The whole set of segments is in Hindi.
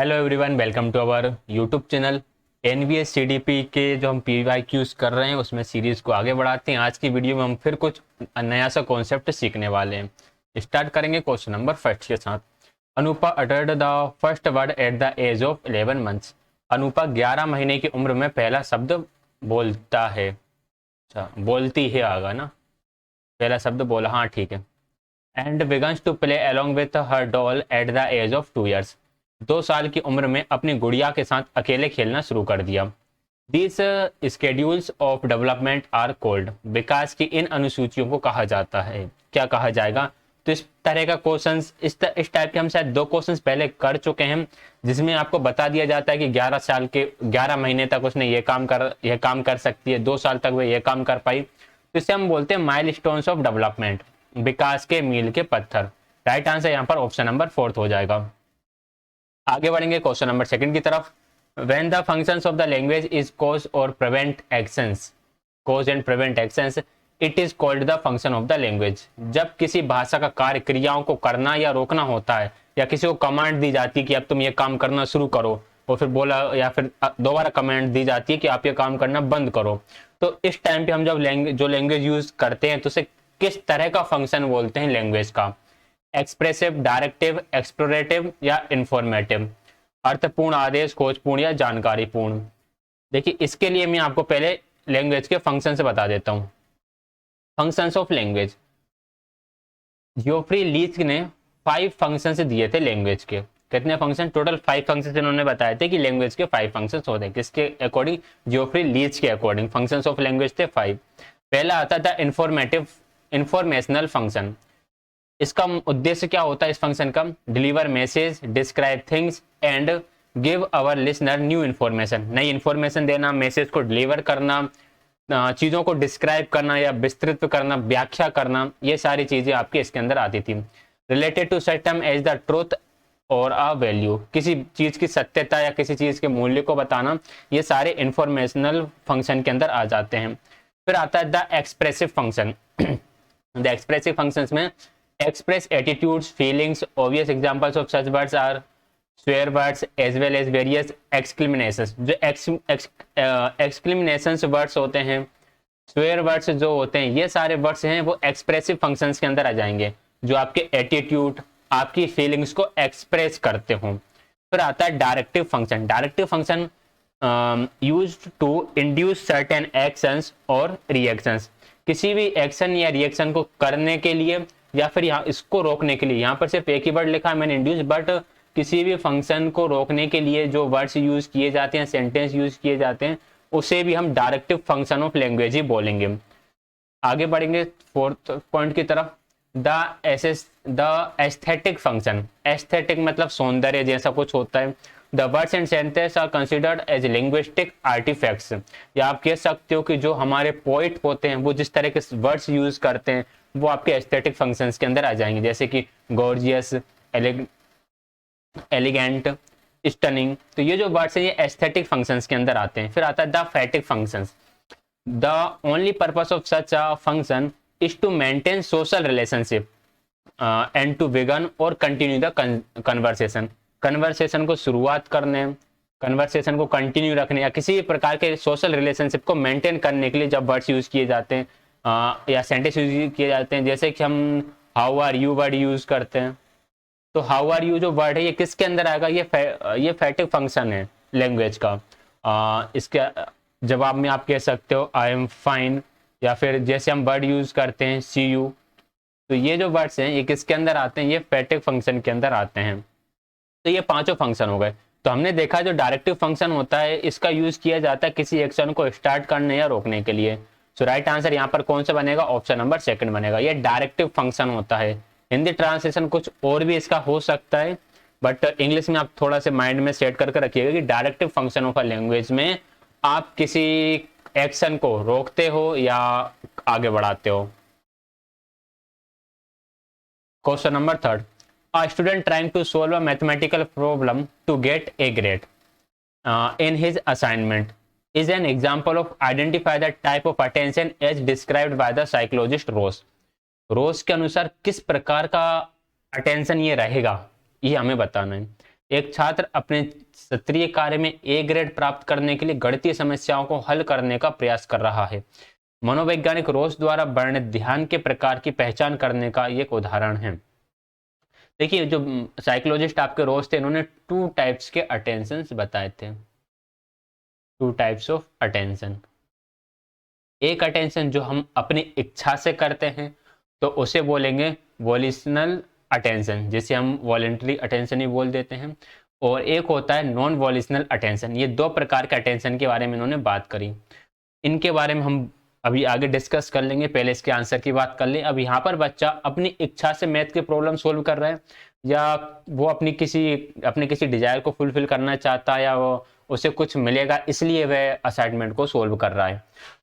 Hello everyone, welcome to our YouTube channel. NVS CDP के जो हम पीवाईक्यूज कर रहे हैं उसमें सीरीज को आगे बढ़ाते हैं। आज की वीडियो में हम फिर कुछ नया सा कॉन्सेप्ट सीखने वाले हैं। स्टार्ट करेंगे क्वेश्चन नंबर फर्स्ट के साथ। Anupa uttered the first word at the age of 11 months. Anupa 11 महीने की उम्र में पहला शब्द बोलता है। अच्छा, बोलती है आगा ना, पहला शब्द बोला, हाँ ठीक है। And begins to play along with her doll at the age of 2 years। 2 साल की उम्र में अपनी गुड़िया के साथ अकेले खेलना शुरू कर दिया। This schedules of development are called. विकास की इन अनुसूचियों को कहा जाता है, क्या कहा जाएगा? तो इस तरह का क्वेश्चन, इस टाइप के हम शायद 2 क्वेश्चन पहले कर चुके हैं, जिसमें आपको बता दिया जाता है कि 11 साल के 11 महीने तक उसने ये काम कर सकती है, 2 साल तक वो ये काम कर पाई। तो इसे हम बोलते हैं माइलस्टोन्स ऑफ डेवलपमेंट, विकास के मील के पत्थर। राइट आंसर यहाँ पर ऑप्शन नंबर 4 हो जाएगा। आगे बढ़ेंगे क्वेश्चन नंबर 2 की तरफ। When the functions of the language is cause और prevent actions, cause and prevent actions, it is called the function of the language. जब किसी भाषा का कार्य क्रियाओं को करना या रोकना होता है, या किसी को कमांड दी जाती है कि अब तुम ये काम करना शुरू करो, और फिर बोला, या फिर दोबारा कमांड दी जाती है कि आप ये काम करना बंद करो, तो इस टाइम पे हम जब लैंग्वेज यूज करते हैं तो उसे किस तरह का फंक्शन बोलते हैं लैंग्वेज का? एक्सप्रेसिव, डायरेक्टिव, एक्सप्लोरेटिव या इंफॉर्मेटिव? अर्थपूर्ण, आदेश, खोजपूर्ण या जानकारीपूर्ण? देखिए, इसके लिए मैं आपको पहले लैंग्वेज के फंक्शन से बता देता हूं। फंक्शंस ऑफ लैंग्वेज, जियोफ्री लीच ने 5 फंक्शन दिए थे लैंग्वेज के। कितने फंक्शन? टोटल 5 फंक्शन इन्होंने बताए थे कि लैंग्वेज के 5 फंक्शन होते हैं। किसके अकॉर्डिंग? जियोफ्री लीच के अकॉर्डिंग फंक्शंस ऑफ लैंग्वेज थे 5। पहला आता था इंफॉर्मेशनल फंक्शन। इसका उद्देश्य क्या होता है इस फंक्शन का? Deliver message, describe things and give our listener new information. नई इन्फॉर्मेशन देना, मैसेज को डिलीवर करना, चीज़ों को डिस्क्राइब करना या विस्तृत करना, व्याख्या करना, ये सारी चीज़ें आपके इसके अंदर आती थी। Related to such term as the truth और अ वैल्यू, किसी चीज़ की सत्यता या किसी चीज़ के मूल्य को बताना, ये सारे इंफॉर्मेशनल फंक्शन के अंदर आ जाते हैं। फिर आता है the expressive function. The expressive functions में express attitudes, feelings. Obvious examples of such words are swear words as well as various exclamations. जो exclamations words होते हैं, swear words जो होते हैं, ये सारे words हैं वो expressive functions के अंदर आ जाएंगे, जो आपके attitude, आपकी feelings को express करते हो। फिर आता है directive function. Directive function used to induce certain actions और reactions। किसी भी एक्शन या रिएक्शन को करने के लिए या फिर यहाँ इसको रोकने के लिए, यहाँ पर सिर्फ एक ही वर्ड लिखा है मैंने, इंड्यूस, बट किसी भी फंक्शन को रोकने के लिए जो वर्ड्स यूज किए जाते हैं, सेंटेंस यूज किए जाते हैं, उसे भी हम डायरेक्टिव फंक्शन ऑफ लैंग्वेज ही बोलेंगे। आगे बढ़ेंगे 4th पॉइंट की तरफ। The aesthetic function. एस्थेटिक मतलब सौंदर्य जैसा कुछ होता है। The words and sentence are considered as linguistic artifacts. या आप कह सकते हो कि जो हमारे पोइट होते हैं वो जिस तरह के वर्ड्स यूज करते हैं वो आपके एस्थेटिक फंक्शंस के अंदर आ जाएंगे, जैसे कि गॉर्जियस, एलिगेंट, स्टनिंग। तो ये जो वर्ड्स हैं ये एस्थेटिक फंक्शंस के अंदर आते हैं। फिर आता है the phatic functions. The only purpose of such a function is to maintain social relationship and to begin और कंटिन्यू द कन्वर्सेशन। कन्वर्सेशन को शुरुआत करने, कन्वर्सेशन को कंटिन्यू रखने या किसी भी प्रकार के सोशल रिलेशनशिप को मेंटेन करने के लिए जब वर्ड्स यूज किए जाते हैं या सेंटेंस यूज किए जाते हैं, जैसे कि हम how are you word use करते हैं, तो हाउ आर यू जो वर्ड है ये किसके अंदर आएगा? ये फैटिक फंक्शन है लैंग्वेज का। इसके जवाब में आप कह सकते हो आई एम फाइन, या फिर जैसे हम वर्ड यूज करते हैं सी यू, तो ये जो वर्ड्स हैं ये किसके अंदर आते हैं? ये फैटिक फंक्शन के अंदर आते हैं। तो ये 5 फंक्शन हो गए। तो हमने देखा जो डायरेक्टिव फंक्शन होता है इसका यूज किया जाता है किसी एक्शन को स्टार्ट करने या रोकने के लिए। सो राइट आंसर यहाँ पर कौन सा बनेगा? ऑप्शन नंबर 2 बनेगा। ये डायरेक्टिव फंक्शन होता है। हिंदी ट्रांसलेशन कुछ और भी इसका हो सकता है, बट इंग्लिश में आप थोड़ा से माइंड में सेट करके रखिएगा कि directive function of a language में आप किसी एक्शन को रोकते हो या आगे बढ़ाते हो। Question number 3। A student trying to solve a mathematical problem to get a grade in his assignment is an example of identify the type of attention as described by the psychologist Ross. रोज के अनुसार किस प्रकार का अटेंशन ये रहेगा, ये हमें बताना है। एक छात्र अपने सत्रीय कार्य में ए ग्रेड प्राप्त करने के लिए गणितीय समस्याओं को हल करने का प्रयास कर रहा है। मनोवैज्ञानिक रोस द्वारा वर्णित ध्यान के प्रकार की पहचान करने का एक उदाहरण है। देखिए, जो साइकोलॉजिस्ट आपके रोस थे, इन्होंने 2 टाइप्स के अटेंशन बताए थे। 2 टाइप्स ऑफ अटेंशन। एक अटेंशन जो हम अपनी इच्छा से करते हैं तो उसे बोलेंगे वॉलिशनल अटेंशन, जिसे हम वॉलेंटरी अटेंशन ही बोल देते हैं। और एक होता है नॉन वॉलिशनल अटेंशन। ये 2 प्रकार के अटेंशन के बारे में इन्होंने बात करी। इनके बारे में हम अभी आगे डिस्कस कर लेंगे, पहले इसके आंसर की बात कर लें। अब यहाँ पर बच्चा अपनी इच्छा से मैथ के प्रॉब्लम सोल्व कर रहा है, या वो अपने किसी डिजायर को फुलफिल करना चाहता है, या वो उसे कुछ मिलेगा इसलिए वह असाइनमेंट को सोल्व कर रहा है।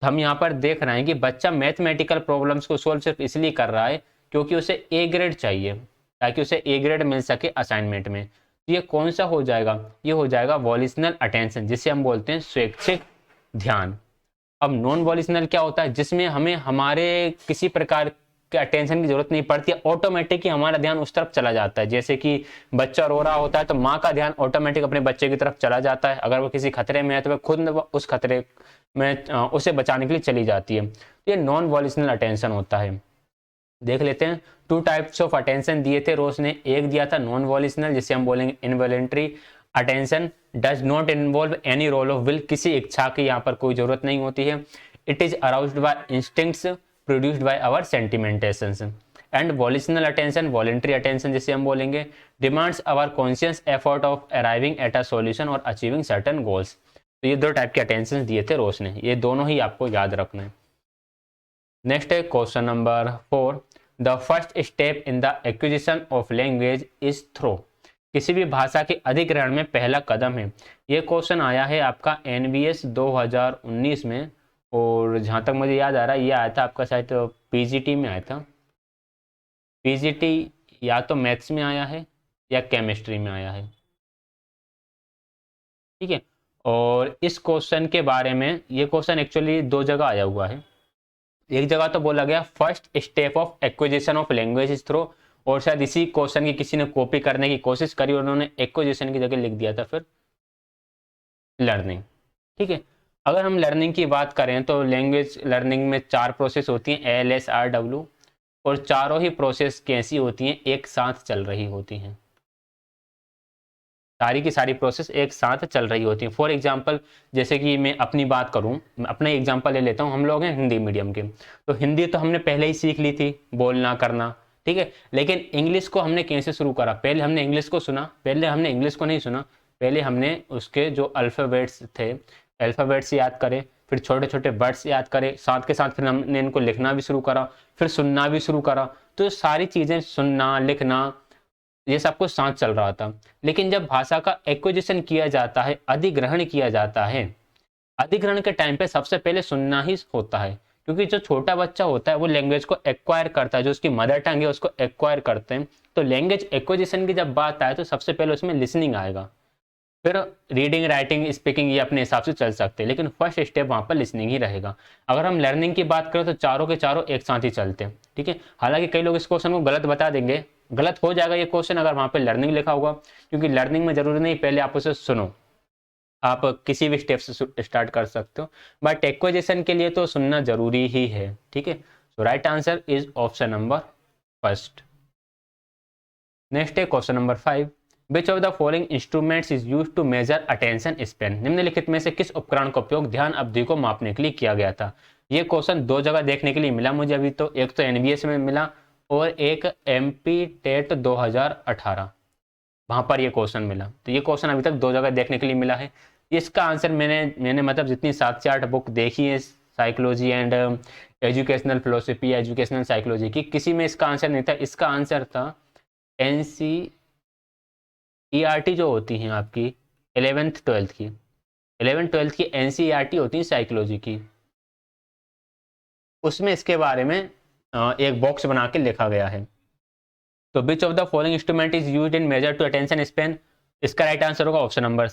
तो हम यहाँ पर देख रहे हैं कि बच्चा मैथमेटिकल प्रॉब्लम्स को सोल्व सिर्फ इसलिए कर रहा है क्योंकि उसे ए ग्रेड चाहिए, ताकि उसे ए ग्रेड मिल सके असाइनमेंट में। तो ये कौन सा हो जाएगा? ये हो जाएगा वॉलिशनल अटेंशन, जिसे हम बोलते हैं स्वैच्छिक ध्यान। अब नॉन वॉलिशनल क्या होता है? जिसमें हमें हमारे किसी प्रकार के अटेंशन की जरूरत नहीं पड़ती, ऑटोमेटिक ही हमारा ध्यान उस तरफ चला जाता है। जैसे कि बच्चा रो रहा होता है तो माँ का ध्यान ऑटोमेटिक अपने बच्चे की तरफ चला जाता है। अगर वो किसी खतरे में है तो वह खुद उस खतरे में उसे बचाने के लिए चली जाती है। ये नॉन वॉलिशनल अटेंशन होता है। देख लेते हैं, 2 टाइप्स ऑफ अटेंशन दिए थे रोज ने। एक दिया था नॉन वॉलिशनल, जिसे हम बोलेंगे involuntary attention, does not involve any role of will, किसी इच्छा की यहाँ पर कोई जरूरत नहीं होती है। It is aroused by instincts produced by our sentimentations. And volitional attention, voluntary attention जिसे हम बोलेंगे, demands our conscious effort of arriving at a solution और अचीविंग सर्टेन गोल्स। तो ये 2 टाइप के अटेंशन दिए थे रोज ने, ये दोनों ही आपको याद रखना है। नेक्स्ट है question number 4। The first step in the acquisition of language is throw. किसी भी भाषा के अधिग्रहण में पहला कदम है। ये क्वेश्चन आया है आपका एनवीएस 2019 में, और जहाँ तक मुझे याद आ रहा है ये आया था आपका शायद पीजीटी में आया था। पीजीटी या तो मैथ्स में आया है या केमिस्ट्री में आया है, ठीक है। और इस क्वेश्चन के बारे में, ये क्वेश्चन एक्चुअली 2 जगह आया हुआ है। एक जगह तो बोला गया first step of acquisition of language is throw, और शायद इसी क्वेश्चन की किसी ने कॉपी करने की कोशिश करी और उन्होंने एक्विजिशन की जगह लिख दिया था फिर लर्निंग, ठीक है। अगर हम लर्निंग की बात करें तो लैंग्वेज लर्निंग में 4 प्रोसेस होती हैं, LSRW, और चारों ही प्रोसेस कैसी होती हैं? एक साथ चल रही होती हैं। सारी की सारी प्रोसेस एक साथ चल रही होती हैं। फॉर एग्जाम्पल, जैसे कि मैं अपनी बात करूं, अपना एग्जाम्पल ले लेता हूं। हम लोग हैं हिंदी मीडियम के, तो हिंदी तो हमने पहले ही सीख ली थी, बोलना करना, ठीक है। लेकिन इंग्लिश को हमने कैसे शुरू करा? पहले हमने इंग्लिश को सुना, पहले हमने इंग्लिश को नहीं सुना, पहले हमने उसके जो अल्फ़ाबेट्स थे, अल्फ़ाबेट्स याद करे, फिर छोटे छोटे वर्ड्स याद करे, साथ के साथ फिर हमने इनको लिखना भी शुरू करा, फिर सुनना भी शुरू करा। तो सारी चीज़ें, सुनना, लिखना, ये सब कुछ साथ चल रहा था। लेकिन जब भाषा का एक्विजिशन किया जाता है, अधिग्रहण किया जाता है, अधिग्रहण के टाइम पे सबसे पहले सुनना ही होता है, क्योंकि जो छोटा बच्चा होता है वो लैंग्वेज को एक्वायर करता है, जो उसकी मदर टंग है उसको एक्वायर करते हैं। तो लैंग्वेज एक्विजिशन की जब बात आए तो सबसे पहले उसमें लिसनिंग आएगा, फिर रीडिंग, राइटिंग, स्पीकिंग ये अपने हिसाब से चल सकते हैं, लेकिन फर्स्ट स्टेप वहाँ पर लिसनिंग ही रहेगा। अगर हम लर्निंग की बात करें तो चारों के चारों एक साथ ही चलते हैं, ठीक है। हालांकि कई लोग इस क्वेश्चन को गलत बता देंगे, गलत हो जाएगा ये क्वेश्चन अगर वहाँ पे लर्निंग लिखा होगा, क्योंकि लर्निंग में जरूरी नहीं पहले आप उसे सुनो, आप किसी भी स्टेप से स्टार्ट कर सकते हो, बट एक्विजिशन के लिए तो सुनना जरूरी ही है, ठीक है। So right answer is option number first. Next है question number 5। Which of the following instruments is used to measure attention span. निम्नलिखित में से किस उपकरण का उपयोग ध्यान अवधि को मापने के लिए किया गया था? ये क्वेश्चन 2 जगह देखने के लिए मिला मुझे अभी, तो एक तो एनवीएस में मिला और एक MP टेट 2018, वहां पर ये क्वेश्चन मिला। तो ये क्वेश्चन अभी तक 2 जगह देखने के लिए मिला है। इसका आंसर मैंने मतलब जितनी 7 से 8 बुक देखी है psychology and educational philosophy, educational psychology की, किसी में इसका आंसर नहीं था। इसका आंसर था NCERT जो होती हैं आपकी 11th 12th की, 11th 12th की NCERT होती है साइकोलॉजी की, उसमें इसके बारे में एक बॉक्स बना के लिखा गया है। तो which of the following instrument is used in measure to attention span. इसका राइट आंसर होगा ऑप्शन नंबर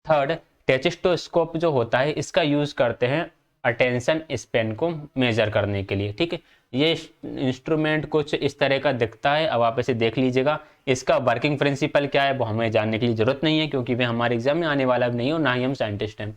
3। टेचिस्टोस्कोप जो होता है इसका यूज करते हैं अटेंशन स्पैन को मेजर करने के लिए, ठीक है। ये इंस्ट्रूमेंट कुछ इस तरह का दिखता है। अब आप इसे देख लीजिएगा। इसका वर्किंग प्रिंसिपल क्या है वो हमें जानने के लिए ज़रूरत नहीं है, क्योंकि वे हमारे एग्जाम में आने वाला भी नहीं हो, ना ही हम साइंटिस्ट हैं।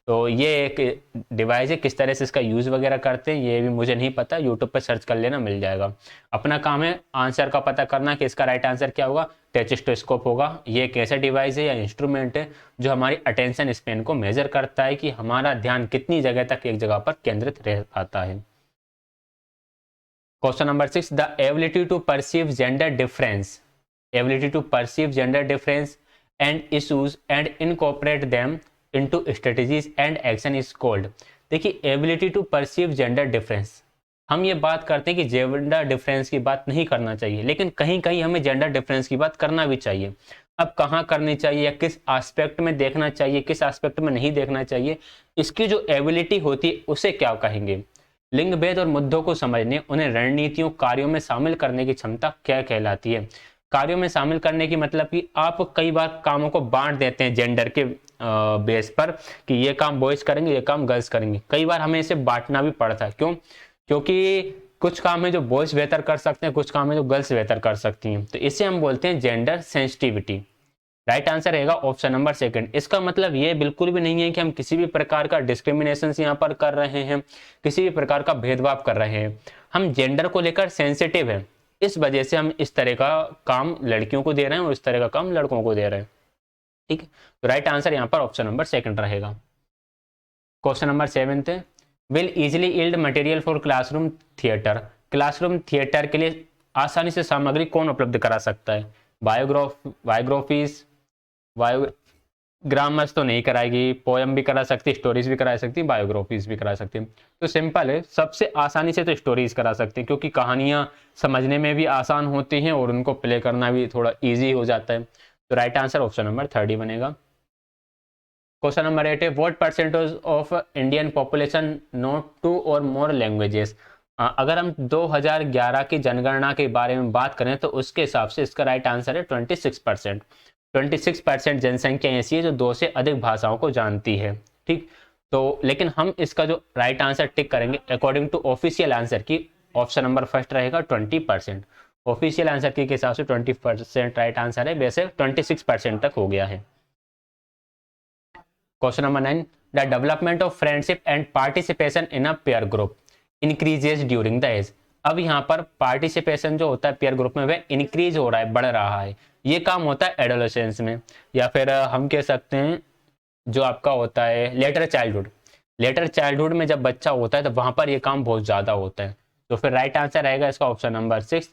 तो ये एक डिवाइस है, किस तरह से इसका यूज़ वगैरह करते हैं ये भी मुझे नहीं पता, यूट्यूब पर सर्च कर लेना, मिल जाएगा। अपना काम है आंसर का पता करना कि इसका राइट आंसर क्या होगा। टेचिस्टोस्कोप होगा। ये एक ऐसा डिवाइस है या इंस्ट्रूमेंट है जो हमारी अटेंशन स्पेन को मेजर करता है कि हमारा ध्यान कितनी जगह तक एक जगह पर केंद्रित रह पाता है। Question number 6, the ability to perceive gender difference, ability to perceive gender difference and issues and incorporate them into strategies and action is called. देखिए, ability to perceive gender difference, हम ये बात करते हैं कि जेंडर डिफरेंस की बात नहीं करना चाहिए, लेकिन कहीं कहीं हमें जेंडर डिफरेंस की बात करना भी चाहिए। अब कहाँ करनी चाहिए या किस एस्पेक्ट में देखना चाहिए, किस एस्पेक्ट में नहीं देखना चाहिए, इसकी जो एबिलिटी होती है उसे क्या कहेंगे। लिंग भेद और मुद्दों को समझने, उन्हें रणनीतियों कार्यों में शामिल करने की क्षमता क्या कहलाती है। कार्यों में शामिल करने की मतलब कि आप कई बार कामों को बांट देते हैं जेंडर के बेस पर कि ये काम बॉयज करेंगे, ये काम गर्ल्स करेंगे। कई बार हमें इसे बांटना भी पड़ता है। क्यों? क्योंकि कुछ काम है जो बॉयज बेहतर कर सकते हैं, कुछ काम है जो गर्ल्स बेहतर कर सकती हैं। तो इसे हम बोलते हैं जेंडर सेंसिटिविटी। राइट आंसर रहेगा ऑप्शन नंबर सेकंड। इसका मतलब ये बिल्कुल भी नहीं है कि हम किसी भी प्रकार का डिस्क्रिमिनेशन यहाँ पर कर रहे हैं, किसी भी प्रकार का भेदभाव कर रहे हैं। हम जेंडर को लेकर सेंसिटिव हैं, इस वजह से हम इस तरह का काम लड़कियों को दे रहे हैं और इस तरह का काम लड़कों को दे रहे हैं। ठीक है, तो राइट आंसर यहाँ पर ऑप्शन नंबर सेकंड रहेगा। क्वेश्चन नंबर 7 है, will easily yield material for classroom theatre. Classroom theatre के लिए आसानी से सामग्री कौन उपलब्ध करा सकता है। बायोग्राफीज, बायोग्रामर्स तो नहीं कराएगी, पोएम भी करा सकती, स्टोरीज भी करा सकती, बायोग्राफीज भी करा सकती। तो सिंपल है, सबसे आसानी से तो स्टोरीज करा सकते हैं, क्योंकि कहानियां समझने में भी आसान होती हैं और उनको प्ले करना भी थोड़ा ईजी हो जाता है। तो राइट आंसर ऑप्शन नंबर 3 ही बनेगा। क्वेश्चन नंबर 8 है, what percentage of Indian population know 2 or more languages. अगर हम 2011 की जनगणना के बारे में बात करें तो उसके हिसाब से इसका राइट आंसर है 26%। 26% जनसंख्या ऐसी है जो 2 से अधिक भाषाओं को जानती है। ठीक, तो लेकिन हम इसका जो राइट आंसर टिक करेंगे अकॉर्डिंग टू ऑफिशियल आंसर की, ऑप्शन नंबर फर्स्ट रहेगा 20%। ऑफिशियल आंसर के हिसाब से 20% राइट आंसर है, वैसे 26% तक हो गया है। Question number 9, the development of friendship and participation in a peer group increases during the age. अब यहाँ पर पार्टिसिपेशन जो होता है पेयर ग्रुप में वह इंक्रीज हो रहा है, बढ़ रहा है। ये काम होता है एडोलेसेंस में, या फिर हम कह सकते हैं जो आपका होता है लेटर चाइल्डहुड। लेटर चाइल्डहुड में जब बच्चा होता है तो वहां पर ये काम बहुत ज़्यादा होता है। तो फिर राइट आंसर रहेगा इसका option number 6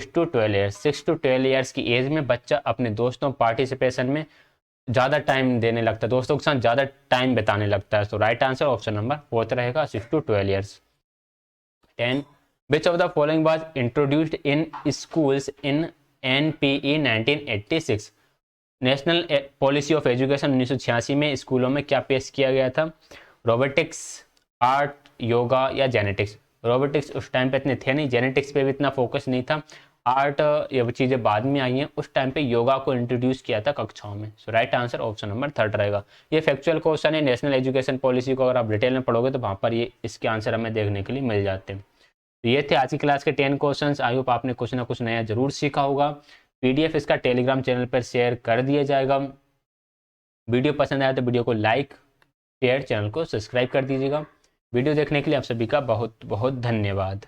to 12 years. 6 to 12 years की एज में बच्चा अपने दोस्तों पार्टिसिपेशन में ज़्यादा टाइम देने लगता है, दोस्तों के साथ ज़्यादा टाइम बिताने लगता है। तो राइट आंसर ऑप्शन नंबर 4 रहेगा, 6 to 12 years. 10, which of the following was introduced in schools in NPE 1986। National policy of education 1986 में स्कूलों में क्या पेश किया गया था। रोबोटिक्स, आर्ट, योगा या जेनेटिक्स। रोबोटिक्स उस टाइम पे इतने थे नहीं, जेनेटिक्स पे भी इतना फोकस नहीं था, आर्ट ये चीज़ें बाद में आई हैं। उस टाइम पे योगा को इंट्रोड्यूस किया था कक्षाओं में। सो राइट आंसर ऑप्शन नंबर 3 रहेगा। ये फैक्चुअल क्वेश्चन है, नेशनल एजुकेशन पॉलिसी को अगर आप डिटेल में पढ़ोगे तो वहाँ पर ये इसके आंसर हमें देखने के लिए मिल जाते हैं। तो ये थे आज की क्लास के 10 क्वेश्चंस। आई होप आपने कुछ ना कुछ नया जरूर सीखा होगा। पीडीएफ इसका टेलीग्राम चैनल पर शेयर कर दिया जाएगा। वीडियो पसंद आया तो वीडियो को लाइक, शेयर, चैनल को सब्सक्राइब कर दीजिएगा। वीडियो देखने के लिए आप सभी का बहुत बहुत धन्यवाद।